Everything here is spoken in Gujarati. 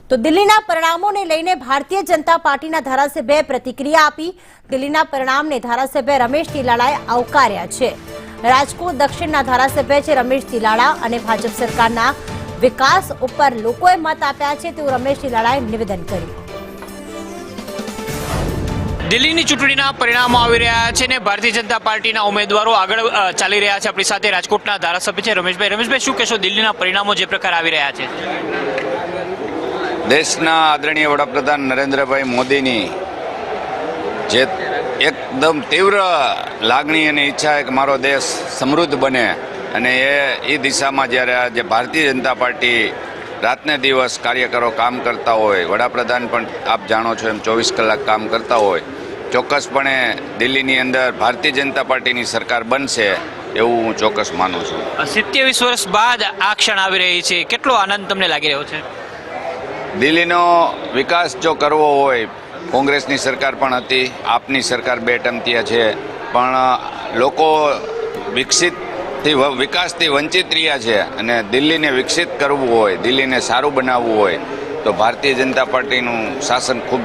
તો દિલ્હીના પરિણામોને લઈને ભારતીય જનતા પાર્ટીના ધારાસભ્યએ પ્રતિક્રિયા આપી। દિલ્હીના પરિણામને ધારાસભ્ય રમેશ તિલાડાએ આવકાર્યા છે। રાજકોટ દક્ષિણના ધારાસભ્ય છે રમેશ તિલાડા અને ભાજપ સરકારના વિકાસ ઉપર લોકોએ મત આપ્યા છે તેવું રમેશ તિલાડાએ નિવેદન કર્યું। દિલ્હીની ચૂંટણીના પરિણામો આવી રહ્યા છે ને ભારતીય જનતા પાર્ટીના ઉમેદવારો આગળ ચાલી રહ્યા છે। આપણી સાથે રાજકોટના ધારાસભ્ય છે રમેશભાઈ। રમેશભાઈ, શું કહેશો દિલ્હીના પરિણામો જે પ્રકાર આવી રહ્યા છે? દેશના આદરણીય વડાપ્રધાન નરેન્દ્રભાઈ મોદીની જે એકદમ તીવ્ર લાગણી અને ઈચ્છા છે કે મારો દેશ સમૃદ્ધ બને, અને એ દિશામાં જ્યારે આજે ભારતીય જનતા પાર્ટી રાતને દિવસ કાર્યકરો કામ કરતા હોય, વડાપ્રધાન પણ આપ જાણો છો એમ 24 કલાક કામ કરતા હોય, ચોક્કસપણે દિલ્હીની અંદર ભારતીય જનતા પાર્ટીની સરકાર બનશે એવું હું ચોક્કસ માનું છું। 27 વર્ષ બાદ આ ક્ષણ આવી રહી છે, કેટલો આનંદ તમને લાગી રહ્યો છે? દિલ્હીનો વિકાસ જો કરવો હોય, કોંગ્રેસની સરકાર પણ હતી, આપની સરકાર 2 ટર્મ ત્યાં છે, પણ લોકો વિકાસથી વંચિત રહ્યા છે, અને દિલ્હીને વિકસિત કરવું હોય, દિલ્હીને સારું બનાવવું હોય તો ભારતીય જનતા પાર્ટીનું શાસન ખૂબ